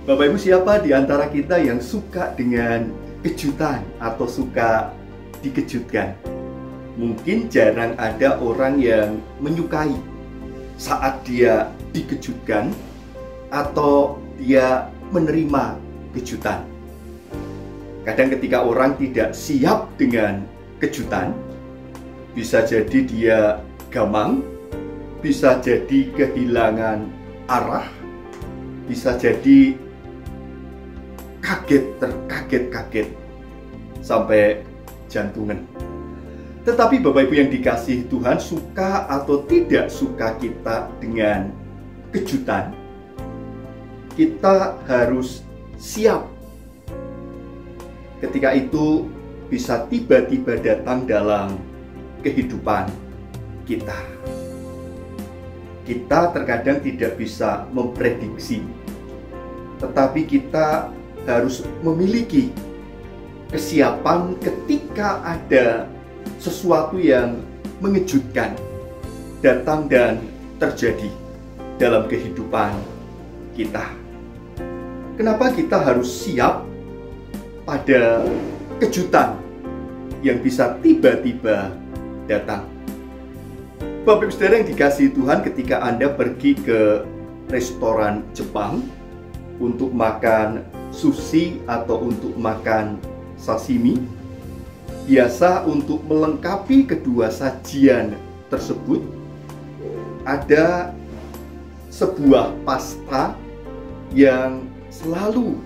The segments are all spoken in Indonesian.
Bapak Ibu, siapa di antara kita yang suka dengan kejutan atau suka dikejutkan? Mungkin jarang ada orang yang menyukai saat dia dikejutkan atau dia menerima kejutan. Kadang ketika orang tidak siap dengan kejutan, bisa jadi dia gamang, bisa jadi kehilangan arah, bisa jadi terkaget-kaget sampai jantungan. Tetapi Bapak Ibu yang dikasihi Tuhan, suka atau tidak suka kita dengan kejutan, kita harus siap ketika itu bisa tiba-tiba datang dalam kehidupan kita. Kita terkadang tidak bisa memprediksi, tetapi kita harus memiliki kesiapan ketika ada sesuatu yang mengejutkan datang dan terjadi dalam kehidupan kita. Kenapa kita harus siap pada kejutan yang bisa tiba-tiba datang? Bapak Ibu Saudara yang dikasihi Tuhan, ketika Anda pergi ke restoran Jepang untuk makan sushi atau untuk makan sashimi, biasa untuk melengkapi kedua sajian tersebut ada sebuah pasta yang selalu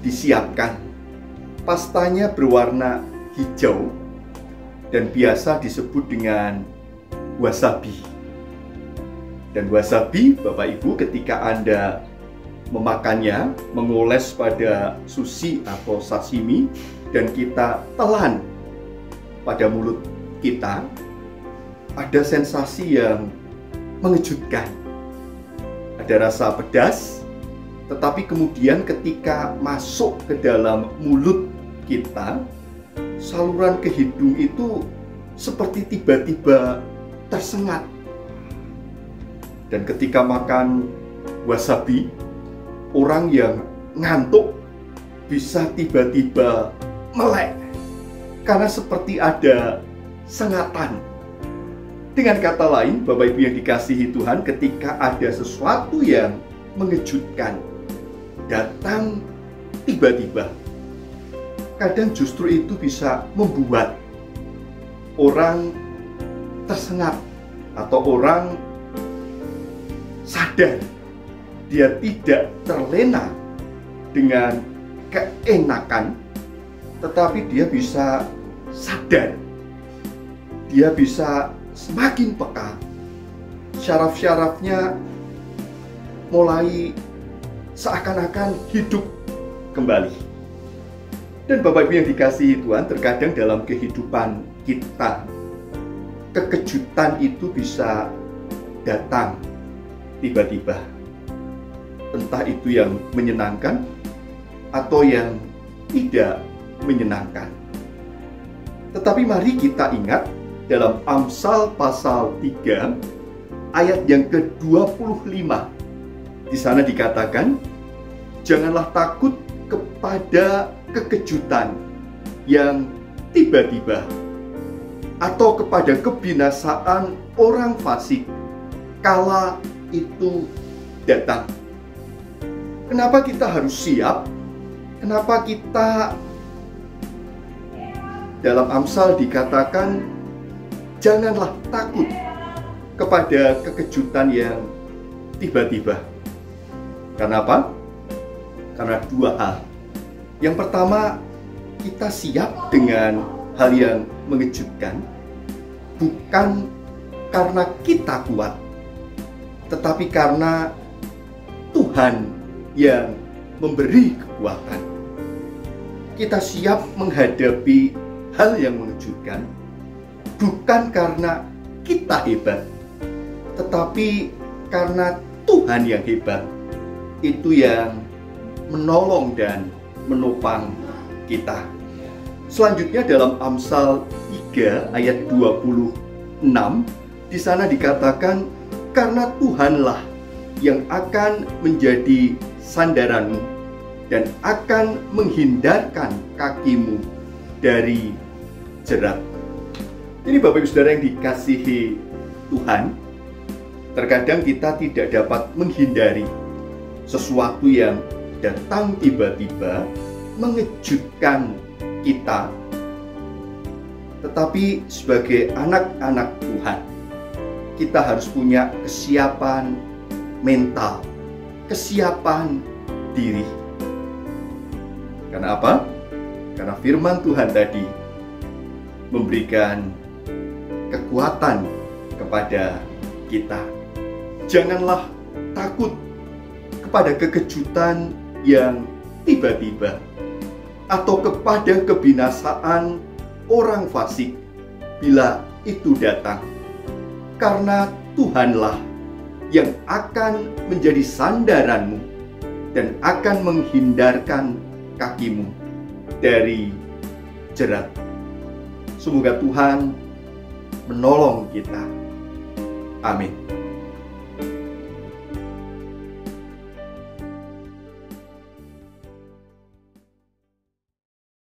disiapkan. Pastanya berwarna hijau dan biasa disebut dengan wasabi. Dan wasabi, Bapak Ibu, ketika Anda memakannya, mengoles pada sushi atau sashimi, dan kita telan pada mulut kita, ada sensasi yang mengejutkan. Ada rasa pedas, tetapi kemudian ketika masuk ke dalam mulut kita, saluran ke hidung itu seperti tiba-tiba tersengat. Dan ketika makan wasabi, orang yang ngantuk bisa tiba-tiba melek karena seperti ada sengatan. Dengan kata lain, Bapak Ibu yang dikasihi Tuhan, ketika ada sesuatu yang mengejutkan datang tiba-tiba, kadang justru itu bisa membuat orang tersengat atau orang sadar dia tidak terlena dengan keenakan, tetapi dia bisa sadar, dia bisa semakin peka, syaraf-syarafnya mulai seakan-akan hidup kembali. Dan Bapak Ibu yang dikasihi Tuhan, terkadang dalam kehidupan kita, kekejutan itu bisa datang tiba-tiba. Entah itu yang menyenangkan atau yang tidak menyenangkan. Tetapi mari kita ingat dalam Amsal pasal 3 ayat yang ke-25. Di sana dikatakan, janganlah takut kepada kekejutan yang tiba-tiba atau kepada kebinasaan orang fasik kala itu datang. Kenapa kita harus siap? Kenapa kita dalam Amsal dikatakan janganlah takut kepada kekejutan yang tiba-tiba? Kenapa? Karena dua hal. Yang pertama, kita siap dengan hal yang mengejutkan bukan karena kita kuat, tetapi karena Tuhan yang memberi kekuatan. Kita siap menghadapi hal yang mengejutkan bukan karena kita hebat, tetapi karena Tuhan yang hebat itu yang menolong dan menopang kita. Selanjutnya dalam Amsal 3 ayat 26, di sana dikatakan, karena Tuhanlah yang akan menjadi sandaranmu dan akan menghindarkan kakimu dari jerat. Ini Bapak Ibu Saudara yang dikasihi Tuhan, terkadang kita tidak dapat menghindari sesuatu yang datang tiba-tiba mengejutkan kita. Tetapi sebagai anak-anak Tuhan, kita harus punya kesiapan mental, kesiapan diri. Karena apa? Karena firman Tuhan tadi memberikan kekuatan kepada kita. Janganlah takut kepada kekejutan yang tiba-tiba atau kepada kebinasaan orang fasik bila itu datang. Karena Tuhanlah yang akan menjadi sandaranmu dan akan menghindarkan kakimu dari jerat. Semoga Tuhan menolong kita. Amin.